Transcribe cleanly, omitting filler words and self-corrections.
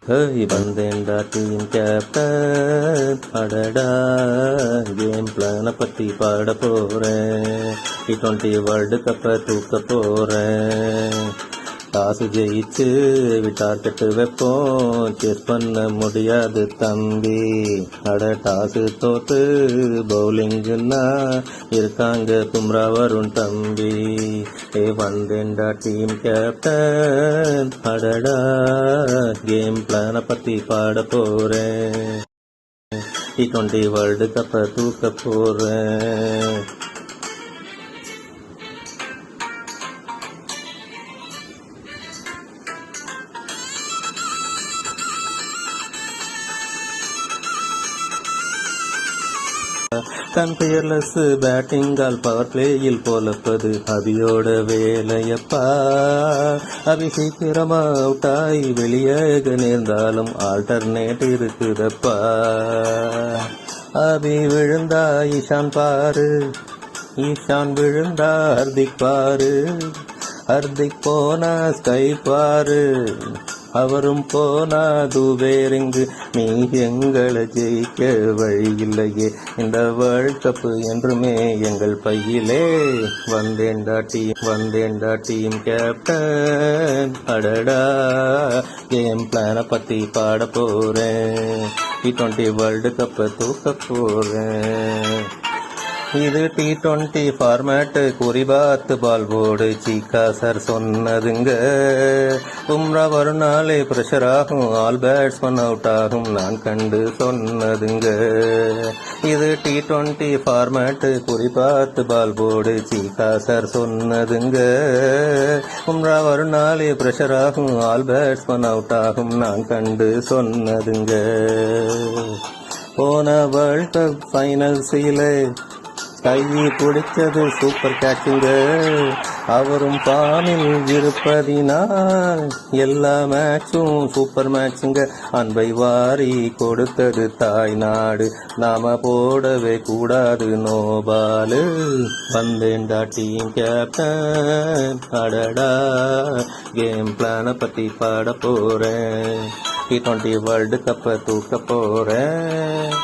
வந்தேன்டா team captain, அடடா game பிளான பத்தி பாட போறேன். T20 வேர்ல்டு கப்பை தூக்க போறேன். காசு ஜெயிச்சு டார்கெட்டு வைப்போம், சேஸ் பண்ண முடியாது தம்பி. அட டாஸு தோத்து பவுலிங்குன்னா இருக்காங்க பும்ரா வருண் தம்பி. வந்தேன்டா டீம் கேப்டன், அடடா கேம் பிளான பத்தி பாட போறேன். T20 வேர்ல்டு கப்பை தூக்க போறேன். தன் பியர்லெஸ் பேட்டிங்கால் பவர் பிளேயில் போலப்பது அபியோட வேலையப்பா. அபி சீக்கிரமா அவுட்டாய் வெளியாக நேர்ந்தாலும் ஆல்டர்னேட் இருக்குதப்பா. அபி விழுந்தா ஈஷான் பாரு, ஈஷான் விழுந்தா ஹர்திக் பாரு, ஹர்திக் போனா ஸ்கை பாரு, அவரும் போனா தூவேரிங்கு. நீ எங்களை ஜெயிக்க வழியில்லையே, இந்த வேர்ல்ட் கப்பு என்றுமே எங்கள் பையிலே. வந்தேன்டா டீம் கேப்டன், அடடா கேம் பிளான பத்தி பாட போறேன். T20 வேர்ல்டு கப்பை தூக்க போறேன். இது T20 ஃபார்மேட்டு, குறிபாத்து பால் போர்டு சீக்கா சார் சொன்னதுங்க. பும்ரா வருணாலே ப்ரெஷர் ஆகும், ஆல் பேட்ஸ்மேன் அவுட் ஆகும் நான் கண்டு சொன்னதுங்க. இது T20 ஃபார்மேட்டு, குறிபாத்து பால் போர்டு சீக்கா சார் சொன்னதுங்க. பும்ரா வருணாலே ப்ரெஷர் ஆகும், ஆல் பேட்ஸ்மேன் அவுட் ஆகும் நான் கண்டு சொன்னதுங்க. போன வேர்ல்ட் கப் ஃபைனல்ஸிலே கையை பிடிச்சது சூப்பர் கேட்சுங்க. அவரும் பானில் இருப்பதினால் எல்லா மேட்சும் சூப்பர் மேட்சுங்க. அன்பை வாரி கொடுத்தது தாய் நாடு, நாம போடவே கூடாது நோபாலு. வந்தேன்டா டீம் கேப்டன், அடடா கேம் பிளான பத்தி பாட போறேன். T20 வேர்ல்டு கப்பை தூக்க போறேன்.